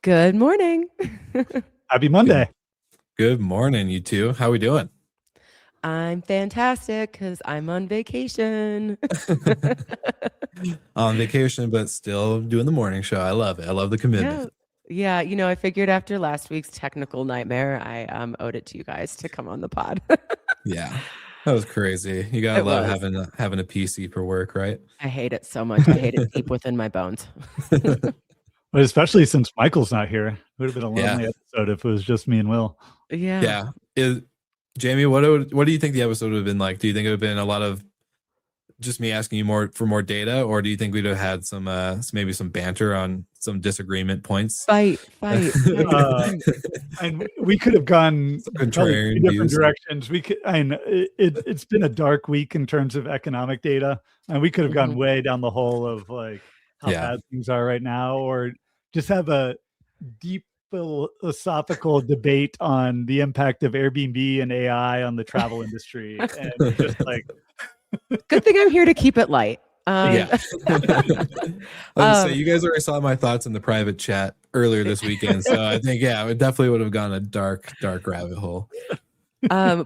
Good morning. Happy Good, Monday. good morning, you two. How we doing? I'm fantastic because I'm on vacation. On vacation, but still doing the morning show. I love it. I love the commitment. Yeah. Yeah. I figured after last week's technical nightmare, I owed it to you guys to come on the pod. Yeah, that was crazy. You gotta It love was. having a PC for work, right? I hate it so much. I hate it deep within my bones. But especially since Michael's not here. It would have been a Yeah, lonely episode if it was just me and Will. Yeah. yeah. Jamie, what do you think the episode would have been like? Do you think it would have been a lot of just me asking you more data, or do you think we'd have had maybe some banter on some disagreement points? Fight, fight, fight. And we could have gone Some probably contrarian two different views. directions. It's been a dark week in terms of economic data, and we could have gone Mhm. way down the hole of like how Yeah. bad things are right now, or just have a deep philosophical debate on the impact of Airbnb and AI on the travel industry, and just like Good thing I'm here to keep it light. Yeah. I was gonna say, you guys already saw my thoughts in the private chat earlier this weekend. So I think, yeah, it definitely would have gone a dark rabbit hole.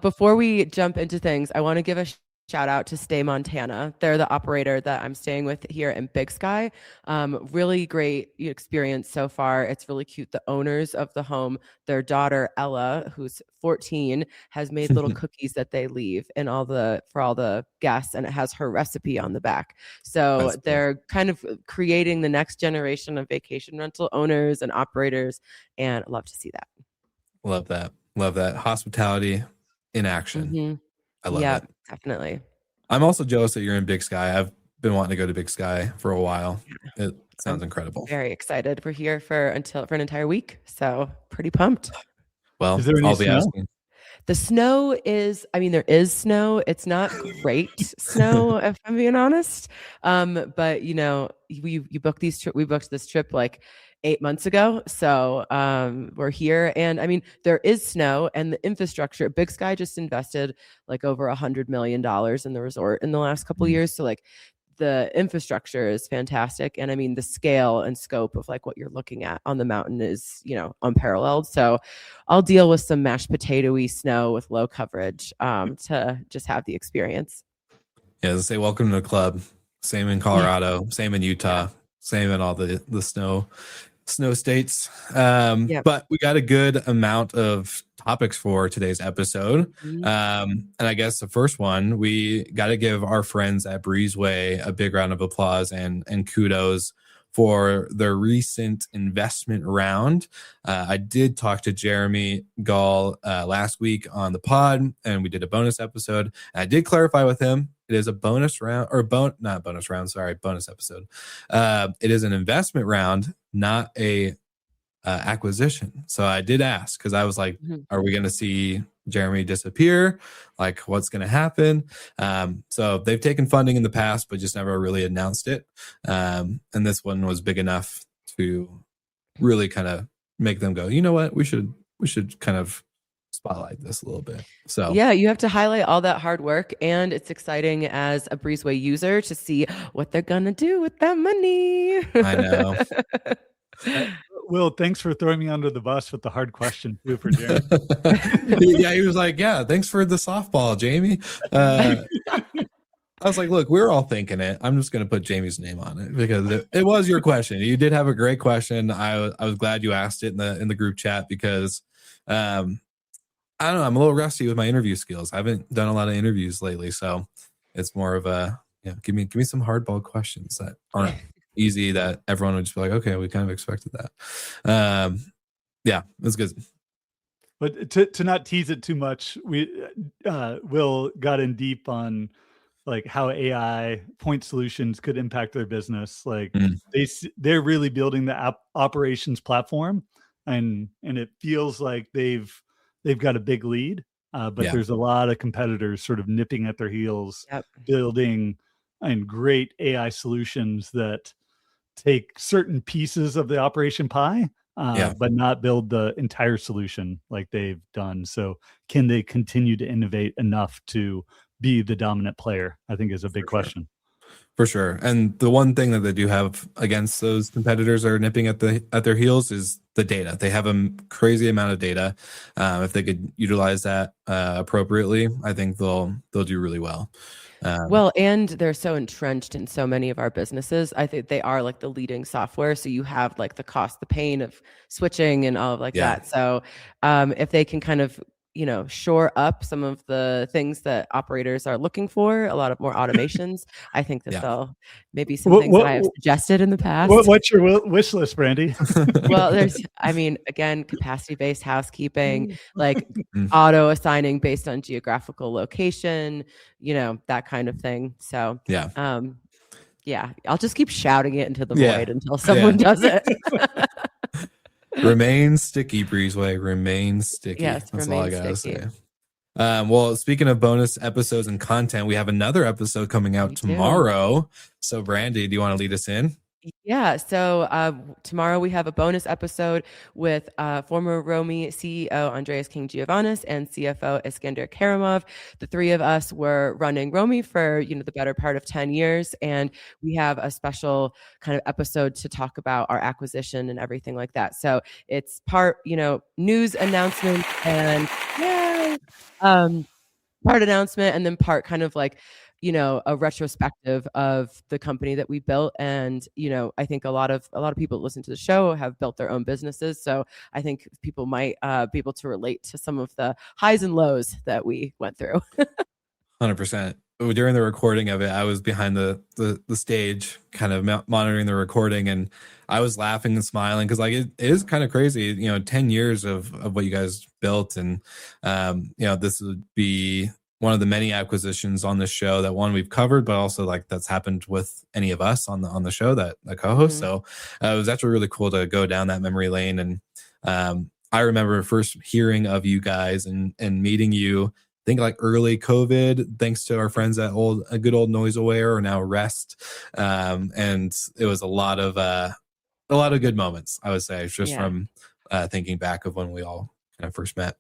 Before we jump into things, I want to give a shout out to Stay Montana. They're the operator that I'm staying with here in Big Sky. Really great experience so far. It's really cute. The owners of the home, their daughter Ella, who's 14, has made little cookies that they leave in for all the guests, and it has her recipe on the back. So they're kind of creating the next generation of vacation rental owners and operators, and I love to see that. Love that. Love that. Hospitality in action. Mm-hmm. I love it. Definitely. I'm also jealous that you're in Big Sky. I've been wanting to go to Big Sky for a while. It sounds incredible. Very excited. We're here for an entire week, so pretty pumped. Well, is there any I'll be snow? asking. The snow is, there is snow. It's not great snow, if I'm being honest. But we booked we booked this trip like 8 months ago. So we're here, and there is snow, and the infrastructure. Big Sky just invested like over $100 million in the resort in the last couple of years. So like the infrastructure is fantastic, and the scale and scope of like what you're looking at on the mountain is unparalleled. So I'll deal with some mashed potato-y snow with low coverage to just have the experience. Yeah, let's say welcome to the club. Same in Colorado, same in Utah, same in all the snow states. But we got a good amount of topics for today's episode. And I guess the first one, we got to give our friends at Breezeway a big round of applause and kudos for their recent investment round. I did talk to Jeremy Gall last week on the pod, and we did a bonus episode. And I did clarify with him, it is a bonus round, or not bonus round, sorry, bonus episode. It is an investment round, not a acquisition. So I did ask, because I was like, are we going to see Jeremy disappear? Like, what's going to happen? So they've taken funding in the past, but just never really announced it. And this one was big enough to really kind of make them go, you know what, we should kind of spotlight this a little bit. So yeah, you have to highlight all that hard work, and it's exciting as a Breezeway user to see what they're gonna do with that money. I know. Will, thanks for throwing me under the bus with the hard question too for Jeremy. Yeah, he was like, yeah, thanks for the softball, Jamie. I was like, look, we're all thinking it. I'm just going to put Jamie's name on it because it was your question. You did have a great question. I was glad you asked it in the group chat because I don't know, I'm a little rusty with my interview skills. I haven't done a lot of interviews lately, so it's more of a give me some hardball questions that aren't easy, that everyone would just be like, okay, we kind of expected that. Yeah, it's good. But to not tease it too much, we Will got in deep on like how AI point solutions could impact their business. Like they're really building the operations platform, and it feels like they've got a big lead. But there's a lot of competitors sort of nipping at their heels, building great AI solutions that take certain pieces of the operation pie, but not build the entire solution like they've done. So can they continue to innovate enough to be the dominant player, I think is a big question. For sure. And the one thing that they do have against those competitors that are nipping at their heels is the data. They have a crazy amount of data. If they could utilize that appropriately, I think they'll do really well. Well, and they're so entrenched in so many of our businesses. I think they are like the leading software. So you have like the cost, the pain of switching and all of like that. So if they can kind of, shore up some of the things that operators are looking for, a lot of more automations, I think that they'll maybe some things that I have suggested in the past. What's your wish list, Brandy? Well, again, capacity-based housekeeping, like auto assigning based on geographical location, that kind of thing. So I'll just keep shouting it into the void until someone does it. Remain sticky, Breezeway. Remain sticky. Yes, that's all I gotta say. Well, speaking of bonus episodes and content, we have another episode coming out tomorrow. So, Brandy, do you want to lead us in? Yeah. So tomorrow we have a bonus episode with former Romy CEO Andreas King Giovannis and CFO Iskander Karimov. The three of us were running Romy for the better part of 10 years, and we have a special kind of episode to talk about our acquisition and everything like that. So it's part news announcement and part announcement, and then part kind of like a retrospective of the company that we built. And I think a lot of people that listen to the show have built their own businesses, so I think people might be able to relate to some of the highs and lows that we went through. 100%. During the recording of it, I was behind the stage kind of monitoring the recording, and I was laughing and smiling because like it is kind of crazy, 10 years of what you guys built. And this would be one of the many acquisitions on the show that we've covered, but also like that's happened with any of us on the show that co-host. So it was actually really cool to go down that memory lane. And I remember first hearing of you guys and meeting you, I think like early COVID, thanks to our friends at a good old Noise Aware, or now Rest. And it was a lot of good moments, I would say, just from thinking back of when we all kind of first met.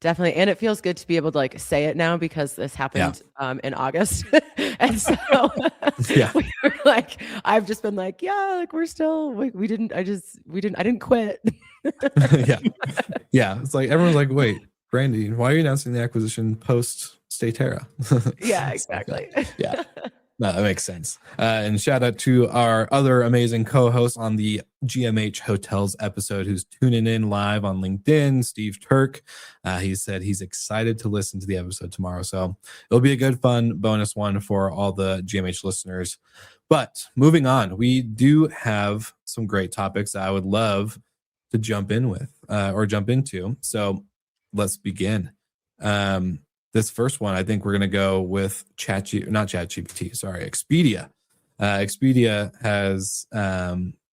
Definitely. And it feels good to be able to like say it now because this happened in August. And so we were like, I've just been like, we're still, I didn't quit. It's like, everyone's like, wait, Brandy, why are you announcing the acquisition post Statera? Yeah, exactly. No, that makes sense. And shout out to our other amazing co-host on the GMH Hotels episode who's tuning in live on LinkedIn, Steve Turk. He said he's excited to listen to the episode tomorrow. So it'll be a good, fun bonus one for all the GMH listeners. But moving on, we do have some great topics that I would love to jump in with or jump into. So let's begin. This first one, I think we're going to go with Expedia. Expedia has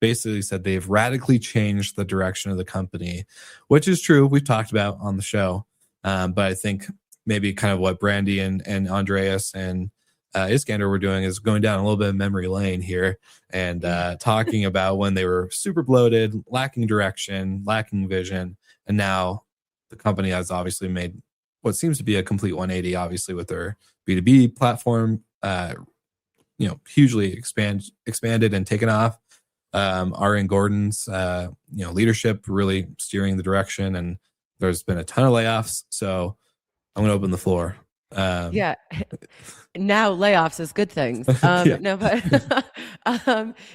basically said they've radically changed the direction of the company, which is true. We've talked about on the show. But I think maybe kind of what Brandy and Andreas and Iskander were doing is going down a little bit of memory lane here and talking about when they were super bloated, lacking direction, lacking vision. And now the company has obviously made what seems to be a complete 180, obviously, with their B2B platform, hugely expanded and taken off. Arian Gordon's, leadership really steering the direction, and there's been a ton of layoffs. So I'm going to open the floor. Now layoffs is good things.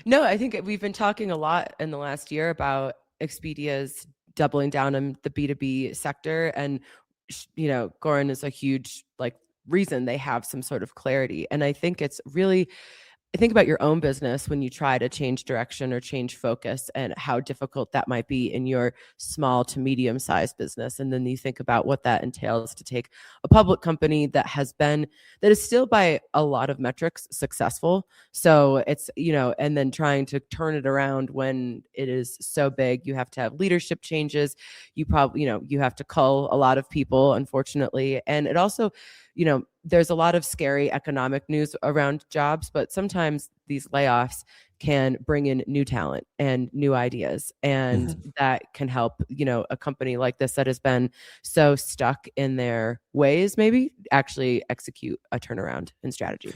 No, I think we've been talking a lot in the last year about Expedia's doubling down on the B2B sector, and Goran is a huge reason they have some sort of clarity. And I think it's really, think about your own business when you try to change direction or change focus, and how difficult that might be in your small to medium sized business. And then you think about what that entails to take a public company that is still by a lot of metrics successful. So it's, and then trying to turn it around when it is so big. You have to have leadership changes. You probably, you have to cull a lot of people, unfortunately. And it also, there's a lot of scary economic news around jobs, but sometimes these layoffs can bring in new talent and new ideas. And that can help, a company like this that has been so stuck in their ways, maybe actually execute a turnaround in strategy.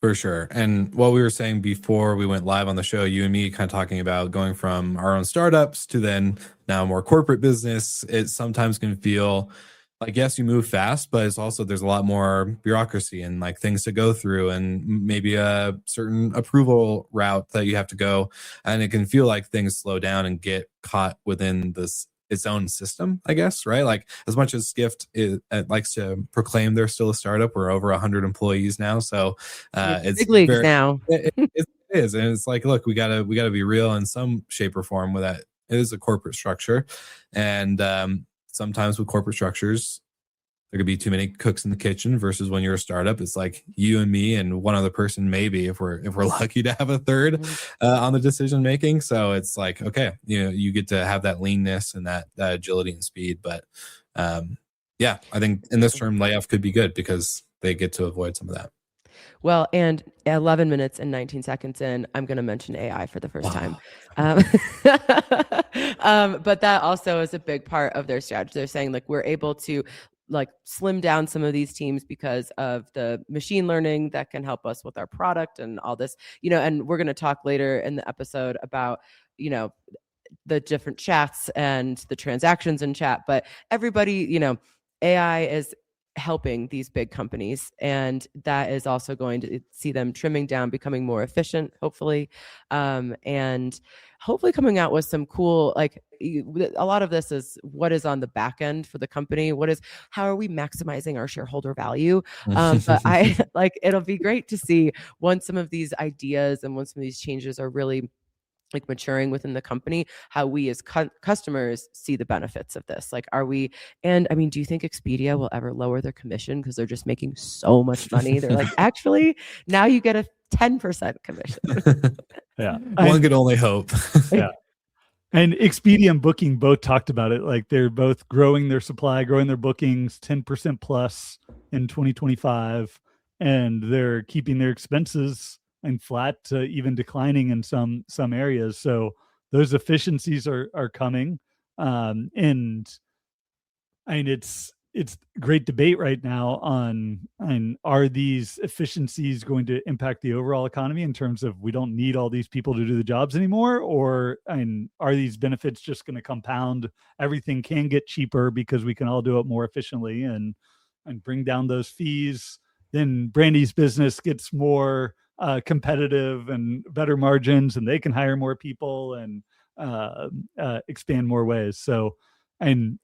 For sure. And what we were saying before we went live on the show, you and me kind of talking about going from our own startups to then now more corporate business, it sometimes can feel like, yes, you move fast, but it's also, there's a lot more bureaucracy and like things to go through and maybe a certain approval route that you have to go. And it can feel like things slow down and get caught within this its own system, I guess, right? Like as much as Skift likes to proclaim they're still a startup, we're over 100 employees now. So it's big leagues very, now. It is. And it's like, look, we gotta be real in some shape or form with that. It is a corporate structure. And sometimes with corporate structures, there could be too many cooks in the kitchen versus when you're a startup, it's like you and me and one other person, maybe if we're lucky to have a third on the decision making. So it's like, okay, you get to have that leanness and that agility and speed. But yeah, I think in this term, layoff could be good because they get to avoid some of that. Well, and 11 minutes and 19 seconds in, I'm going to mention AI for the first time. But that also is a big part of their strategy. They're saying like we're able to like slim down some of these teams because of the machine learning that can help us with our product and all this, and we're going to talk later in the episode about, the different chats and the transactions in chat, but everybody, AI is helping these big companies, and that is also going to see them trimming down, becoming more efficient, hopefully, and hopefully coming out with some cool, like a lot of this is what is on the back end for the company, how are we maximizing our shareholder value, but I like it'll be great to see once some of these ideas and once some of these changes are really like maturing within the company, how we as customers see the benefits of this. Like, and I mean, do you think Expedia will ever lower their commission because they're just making so much money? They're like, actually, now you get a 10% commission. Yeah. One could only hope. Yeah. And Expedia and Booking both talked about it. Like they're both growing their supply, growing their bookings 10% plus in 2025. And they're keeping their expenses and flat to even declining in some areas. So those efficiencies are coming. And I mean, it's great debate right now on are these efficiencies going to impact the overall economy in terms of we don't need all these people to do the jobs anymore, or are these benefits just going to compound? Everything can get cheaper because we can all do it more efficiently and bring down those fees. Then Brandy's business gets more competitive and better margins, and they can hire more people and expand more ways. So, and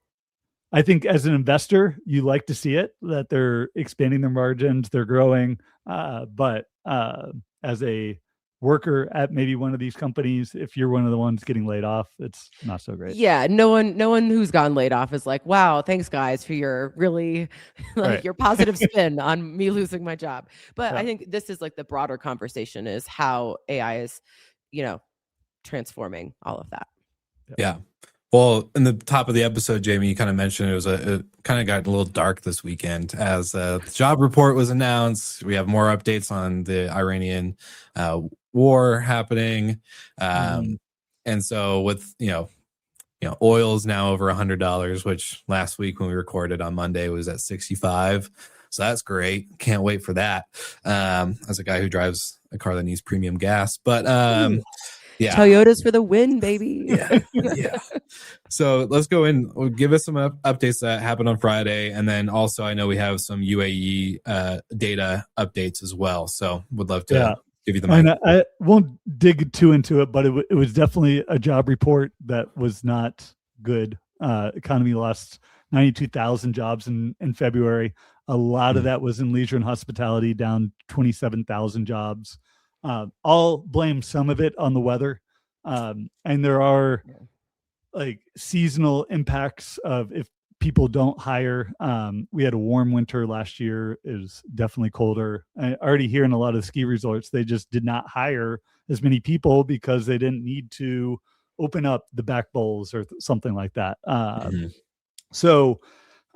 I think as an investor, you like to see it, that they're expanding their margins, they're growing. But as a worker at maybe one of these companies, if you're one of the ones getting laid off, it's not so great. Yeah, no one who's gotten laid off is like, wow, thanks guys for your really like your positive spin on me losing my job. But I think this is like the broader conversation is how AI is, transforming all of that. Yeah. Well, in the top of the episode, Jamie, you kind of mentioned it kind of got a little dark this weekend as the job report was announced. We have more updates on the Iranian war happening, and so with oil is now over $100, which last week when we recorded on Monday was at 65. So that's great. Can't wait for that. As a guy who drives a car that needs premium gas, but yeah, Toyotas for the win, baby. Yeah. So let's go in. Give us some updates that happened on Friday, and then also I know we have some UAE data updates as well. So would love to give you the mic. And I won't dig too into it, but it was definitely a job report that was not good. Economy lost 92,000 jobs in February. A lot of that was in leisure and hospitality, down 27,000 jobs. I'll blame some of it on the weather. And there are like seasonal impacts of if people don't hire. We had a warm winter last year. It was definitely colder. I already hear in a lot of ski resorts, they just did not hire as many people because they didn't need to open up the back bowls or something like that. So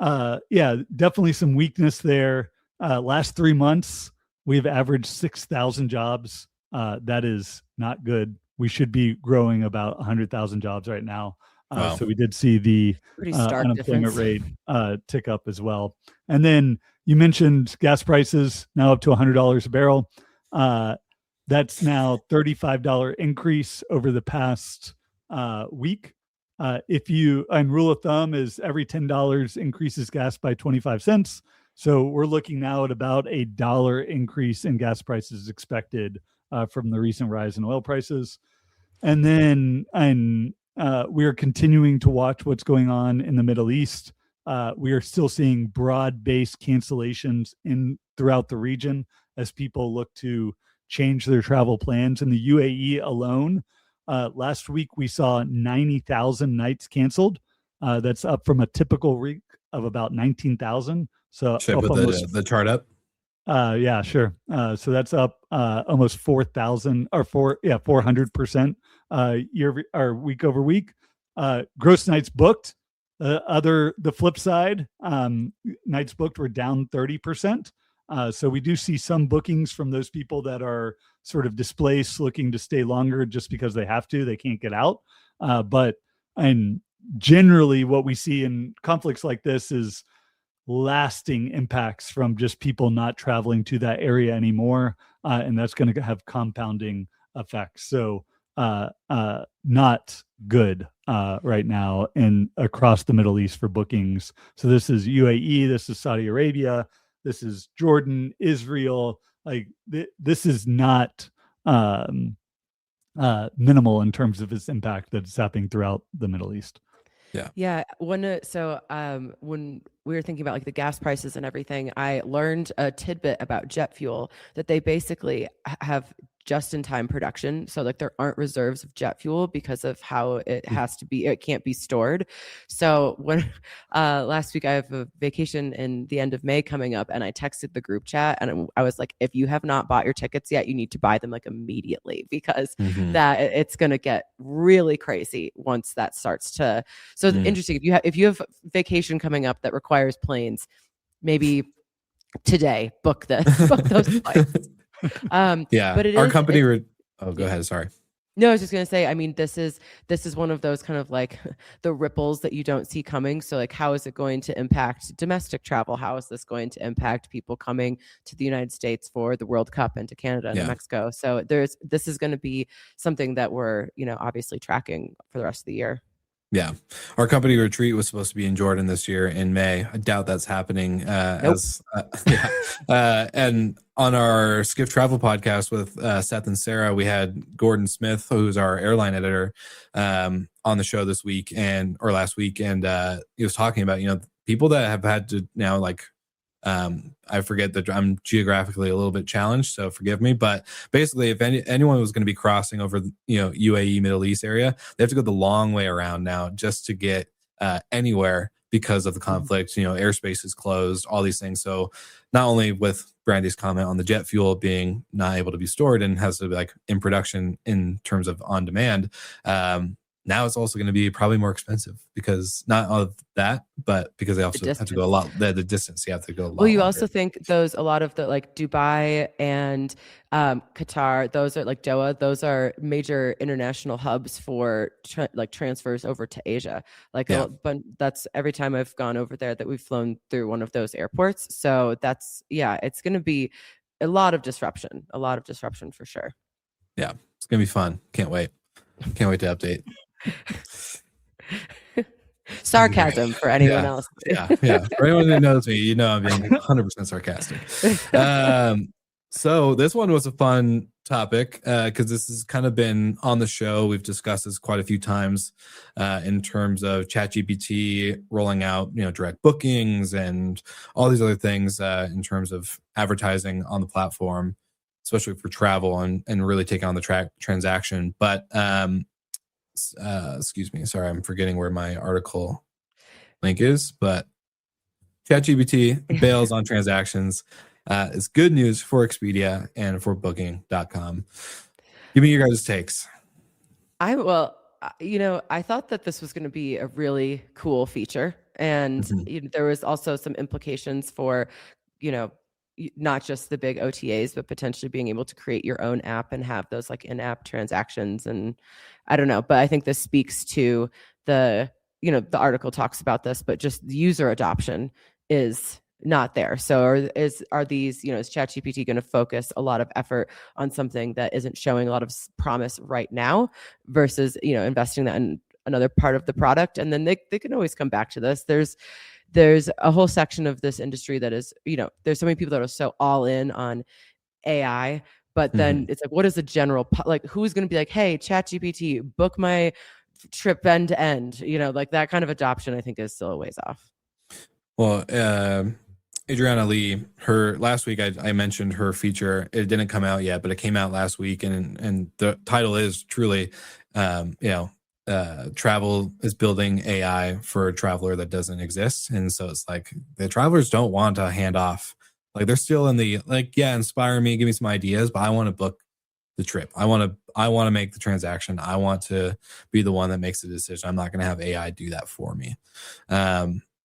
definitely some weakness there. Last 3 months, we've averaged 6,000 jobs. That is not good. We should be growing about 100,000 jobs right now. Wow. So we did see the unemployment rate tick up as well. And then you mentioned gas prices now up to $100 a barrel. That's now $35 increase over the past week. And rule of thumb is every $10 increases gas by 25 cents. So we're looking now at about $1 increase in gas prices expected from the recent rise in oil prices. And then we are continuing to watch what's going on in the Middle East. We are still seeing broad-based cancellations throughout the region as people look to change their travel plans. In the UAE alone, last week we saw 90,000 nights canceled. That's up from a typical week of about 19,000. So should I put the chart up? Yeah, sure. So that's up almost 4,000 or 400% year or week over week. Gross nights booked. The flip side, nights booked were down 30%. So we do see some bookings from those people that are sort of displaced, looking to stay longer just because they have to, they can't get out. And generally what we see in conflicts like this is lasting impacts from just people not traveling to that area anymore. And that's going to have compounding effects. So not good right now and across the Middle East for bookings. So this is UAE, this is Saudi Arabia, this is Jordan, Israel. Like this is not minimal in terms of its impact that's happening throughout the Middle East. Yeah. When we were thinking about like the gas prices and everything, I learned a tidbit about jet fuel that they basically have just-in-time production. So like there aren't reserves of jet fuel because of how it has to be, it can't be stored. So when last week I have a vacation in the end of May coming up, and I texted the group chat and I was like, if you have not bought your tickets yet, you need to buy them like immediately, because that it's going to get really crazy once that starts to. So it's interesting, if you have vacation coming up that requires planes, maybe today book those flights. But our company go ahead, sorry. No, I was just going to say, I mean, this is one of those kind of like the ripples that you don't see coming. So like, how is it going to impact domestic travel? How is this going to impact people coming to the United States for the World Cup and to Canada and Mexico? So this is going to be something that we're, obviously tracking for the rest of the year. Yeah. Our company retreat was supposed to be in Jordan this year in May. I doubt that's happening. Nope. And on our Skiff Travel podcast with Seth and Sarah, we had Gordon Smith, who's our airline editor, on the show this week or last week. And he was talking about, people that have had to now like, I forget that I'm geographically a little bit challenged, so forgive me. But basically, if anyone was going to be crossing over, UAE Middle East area, they have to go the long way around now just to get anywhere because of the conflict. Airspace is closed, all these things. So not only with Brandy's comment on the jet fuel being not able to be stored and has to be like in production in terms of on demand, now it's also going to be probably more expensive because not of that, but because they also have to go a lot, the distance you have to go a lot. Well, you longer. also think a lot of the like Dubai and Qatar, those are like Doha, those are major international hubs for transfers over to Asia. But that's every time I've gone over there that we've flown through one of those airports. So it's going to be a lot of disruption for sure. Yeah, it's going to be fun. Can't wait to update. Sarcasm for anyone else. For anyone who knows me, I'm being 100% sarcastic. So this one was a fun topic because this has kind of been on the show. We've discussed this quite a few times in terms of ChatGPT rolling out, direct bookings and all these other things in terms of advertising on the platform, especially for travel and really taking on the transaction. But excuse me, sorry, I'm forgetting where my article link is, but ChatGPT bails on transactions. It's good news for Expedia and for Booking.com. Give me your guys' takes. I thought that this was going to be a really cool feature, and there was also some implications for, not just the big OTAs, but potentially being able to create your own app and have those like in-app transactions. And I don't know, but I think this speaks to the article talks about this, but just the user adoption is not there. So are these, is ChatGPT going to focus a lot of effort on something that isn't showing a lot of promise right now versus, investing that in another part of the product? And then they can always come back to this. There's a whole section of this industry that is, there's so many people that are so all in on AI, but then it's like, what is the general, like, who's going to be like, hey, ChatGPT, book my trip end to end, like that kind of adoption, I think, is still a ways off. Well, Adriana Lee, her last week, I mentioned her feature. It didn't come out yet, but it came out last week, and the title is truly, travel is building AI for a traveler that doesn't exist. And so it's like the travelers don't want to hand off. Like they're still in the inspire me, give me some ideas, but I want to book the trip. I want to make the transaction. I want to be the one that makes the decision. I'm not going to have AI do that for me.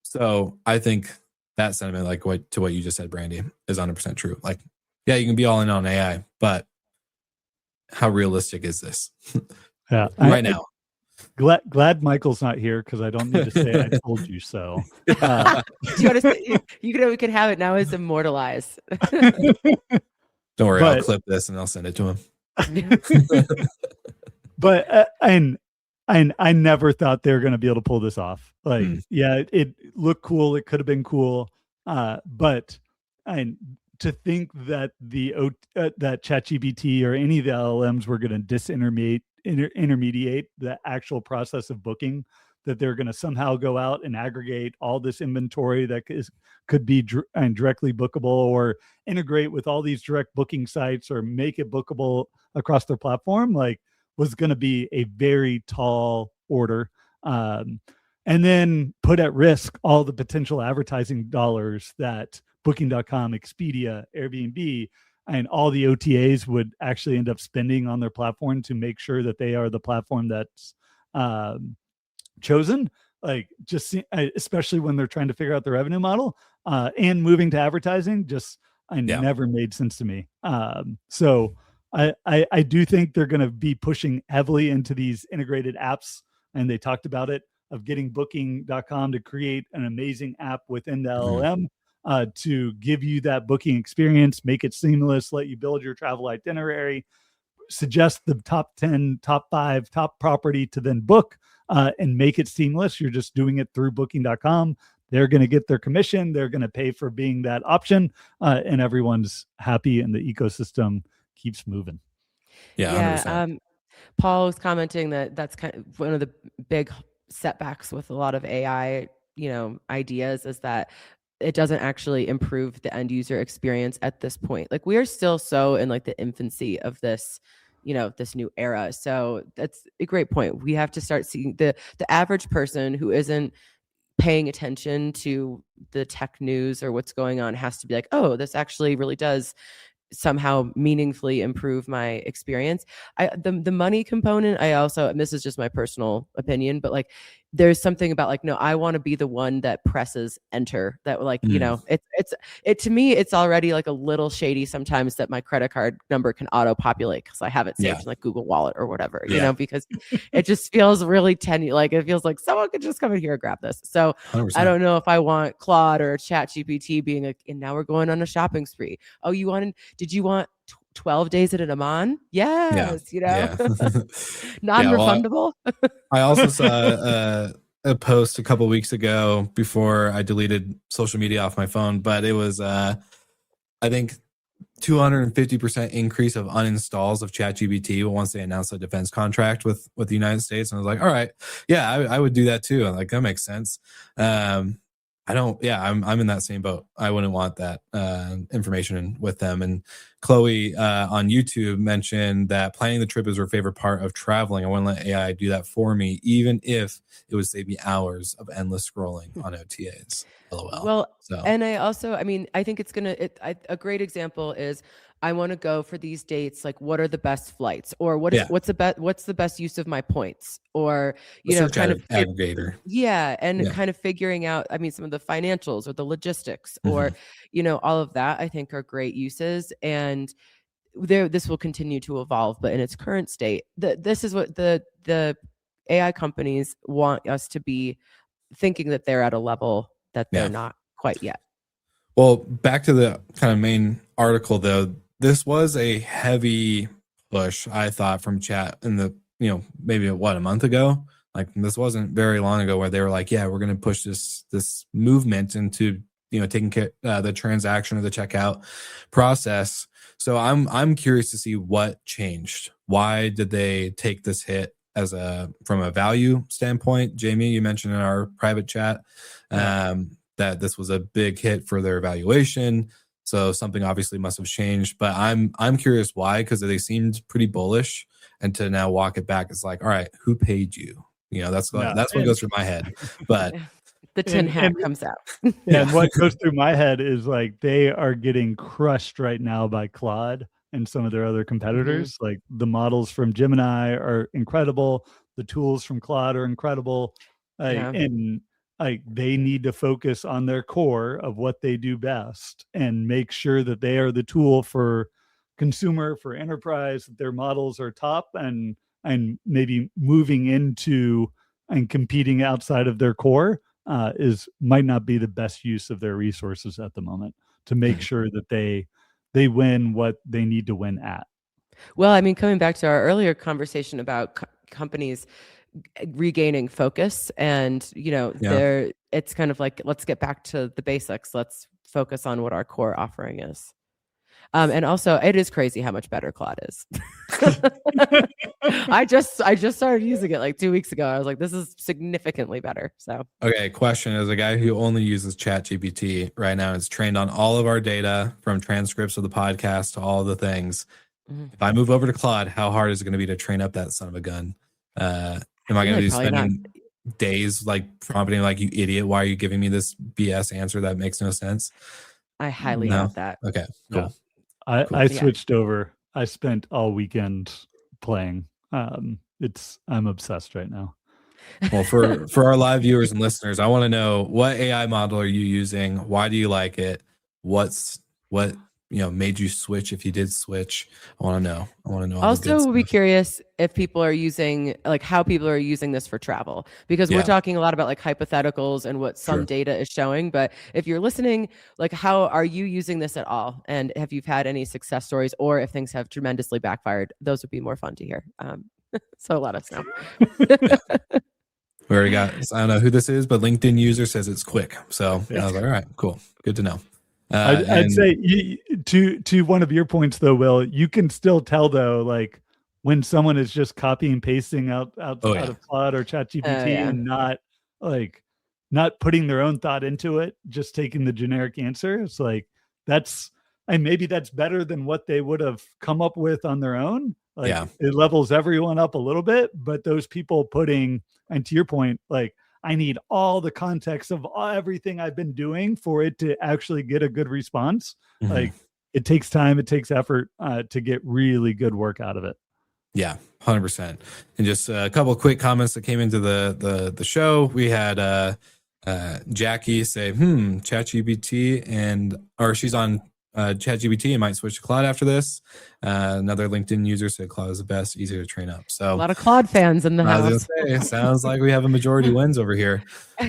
So I think that sentiment, like what you just said, Brandy, is 100% true. Like, yeah, you can be all in on AI, but how realistic is this? Yeah, right now. Glad Michael's not here because I don't need to say I told you so. Do you want to say, we can have it now as immortalized. Don't worry, I'll clip this and I'll send it to him. But I never thought they were going to be able to pull this off. Like, yeah, it looked cool. It could have been cool. But to think that that ChatGPT or any of the LLMs were going to intermediate the actual process of booking, that they're going to somehow go out and aggregate all this inventory that could be directly bookable, or integrate with all these direct booking sites, or make it bookable across their platform, like, was going to be a very tall order. And then put at risk all the potential advertising dollars that Booking.com, Expedia, Airbnb, and all the OTAs would actually end up spending on their platform to make sure that they are the platform that's chosen. Like, just especially when they're trying to figure out the revenue model and moving to advertising, never made sense to me. So I do think they're going to be pushing heavily into these integrated apps, and they talked about it, of getting Booking.com to create an amazing app within the LLM to give you that booking experience, make it seamless, let you build your travel itinerary, suggest the top 10, top 5, top property to then book, and make it seamless. You're just doing it through Booking.com. They're going to get their commission. They're going to pay for being that option, and everyone's happy, and the ecosystem keeps moving. Yeah. Paul was commenting that that's kind of one of the big setbacks with a lot of AI, ideas, is that it doesn't actually improve the end user experience at this point. Like, we are still so in like the infancy of this, this new era. So that's a great point. We have to start seeing the average person who isn't paying attention to the tech news or what's going on has to be like, oh, this actually really does somehow meaningfully improve my experience. The money component, I also, and this is just my personal opinion, but like, there's something about like, no, I want to be the one that presses enter, that like, it to me, it's already like a little shady sometimes that my credit card number can auto populate because I have it saved in like Google Wallet or whatever, because it just feels really like it feels like someone could just come in here and grab this. So 100%. I don't know if I want Claude or ChatGPT being like, and now we're going on a shopping spree. Oh, did you want 12 days at an Amman? Yes, non-refundable. I also saw a post a couple weeks ago before I deleted social media off my phone, but it was I think 250% increase of uninstalls of ChatGPT once they announced a defense contract with the United States. And I was like, all right, yeah, I would do that too. I'm like, that makes sense. I'm in that same boat. I wouldn't want that information with them. And Chloe on YouTube mentioned that planning the trip is her favorite part of traveling. I want to let AI do that for me, even if it would save me hours of endless scrolling on OTAs. LOL. Well, and I think it's a great example is, I want to go for these dates. Like, what are the best flights, or what's the best use of my points, or kind of aggregator. And kind of figuring out, some of the financials or the logistics, or all of that, I think are great uses. And this will continue to evolve, but in its current state, this is what the AI companies want us to be thinking, that they're at a level that they're not quite yet. Well, back to the kind of main article though, this was a heavy push, I thought, from chat in the, maybe a month ago. Like this wasn't very long ago where they were like, yeah, we're going to push this movement into, taking care the transaction or the checkout process. So I'm curious to see what changed. Why did they take this hit from a value standpoint? Jamie, you mentioned in our private chat that this was a big hit for their valuation. So something obviously must have changed, but I'm curious why, because they seemed pretty bullish, and to now walk it back, it's like, all right, who paid you? That's what goes through my head. But the tin hat comes out. And what goes through my head is like they are getting crushed right now by Claude and some of their other competitors. Mm-hmm. Like the models from Gemini are incredible. The tools from Claude are incredible. And they need to focus on their core of what they do best and make sure that they are the tool for consumer, for enterprise, that their models are top, and maybe moving into and competing outside of their core might not be the best use of their resources at the moment to make sure that they win what they need to win at. Well, I mean, coming back to our earlier conversation about companies regaining focus, and it's kind of like, let's get back to the basics. Let's focus on what our core offering is. And also, it is crazy how much better Claude is. I just started using it like 2 weeks ago. I was like, this is significantly better. So, okay, question: as a guy who only uses ChatGPT right now, it's trained on all of our data from transcripts of the podcast to all of the things. Mm-hmm. If I move over to Claude, how hard is it going to be to train up that son of a gun? Am I going to be spending days like prompting like, you idiot, why are you giving me this BS answer that makes no sense? I highly doubt that. Okay, cool. Yeah. I switched over. I spent all weekend playing. I'm obsessed right now. Well, for our live viewers and listeners, I want to know, what AI model are you using? Why do you like it? What made you switch, if you did switch? I want to know. Also, we'll be curious if people are using, like, how people are using this for travel, because we're talking a lot about like hypotheticals and what some data is showing. But if you're listening, like, how are you using this at all? And have you had any success stories, or if things have tremendously backfired? Those would be more fun to hear. So let us know. We already got, I don't know who this is, but LinkedIn user says it's quick. So I was like, all right, cool. Good to know. I'd say to one of your points though, Will, you can still tell though, like when someone is just copy and pasting out of Claude or ChatGPT and not putting their own thought into it, just taking the generic answer. It's like maybe that's better than what they would have come up with on their own. It levels everyone up a little bit, but those people putting, and to your point, like, I need all the context of everything I've been doing for it to actually get a good response. Mm-hmm. Like, it takes time, it takes effort to get really good work out of it. Yeah, 100%. And just a couple of quick comments that came into the show. We had Jackie say, ChatGPT, or she's on ChatGPT and might switch to Claude after this. Another LinkedIn user said Claude is the best, easier to train up. So a lot of Claude fans in the house. Sounds like we have a majority wins over here.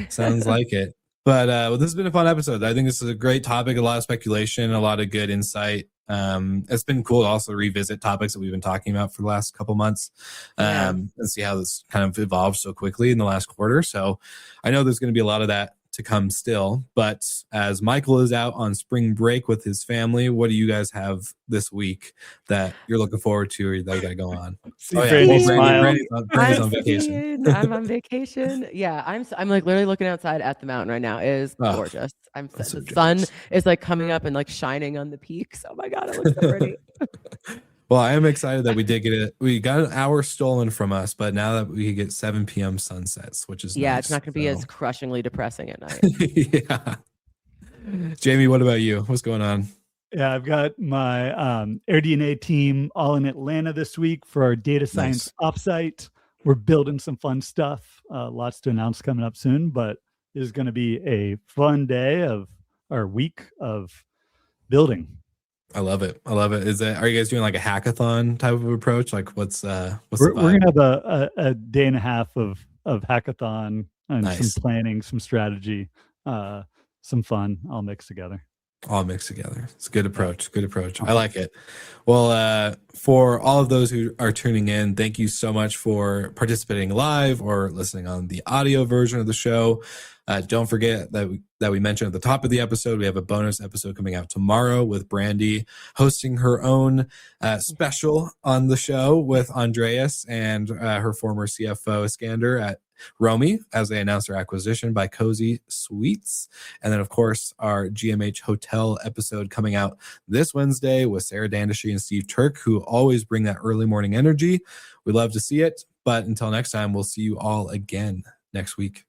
Sounds like it. But this has been a fun episode. I think this is a great topic, a lot of speculation, a lot of good insight. It's been cool to also revisit topics that we've been talking about for the last couple months, and see how this kind of evolved so quickly in the last quarter. So I know there's going to be a lot of that to come still, but as Michael is out on spring break with his family, what do you guys have this week that you're looking forward to, or that you got to go on? Brandy's on vacation. I'm on vacation. Yeah, I'm like literally looking outside at the mountain right now. It is gorgeous. The sun is like coming up and like shining on the peaks. Oh my god, it looks so pretty. Well, I am excited that we did get it. We got an hour stolen from us, but now that we get 7 p.m. sunsets, which is nice. It's not going to be as crushingly depressing at night. Yeah. Jamie, what about you? What's going on? Yeah, I've got my AirDNA team all in Atlanta this week for our data science offsite. We're building some fun stuff. Lots to announce coming up soon, but it is going to be a fun week of building. I love it. Are you guys doing like a hackathon type of approach? Like what's the vibe? We're gonna have a day and a half of hackathon and some planning, some strategy, some fun all mixed together. all mixed together. It's a good approach. Good approach. I like it. Well, for all of those who are tuning in, thank you so much for participating live or listening on the audio version of the show. Don't forget that we mentioned at the top of the episode, we have a bonus episode coming out tomorrow with Brandy hosting her own special on the show with Andreas and her former CFO Iskander at Romy as they announce their acquisition by Cozy Suites. And then, of course, our GMH Hotel episode coming out this Wednesday with Sarah Dandashy and Steve Turk, who always bring that early morning energy. We love to see it. But until next time, we'll see you all again next week.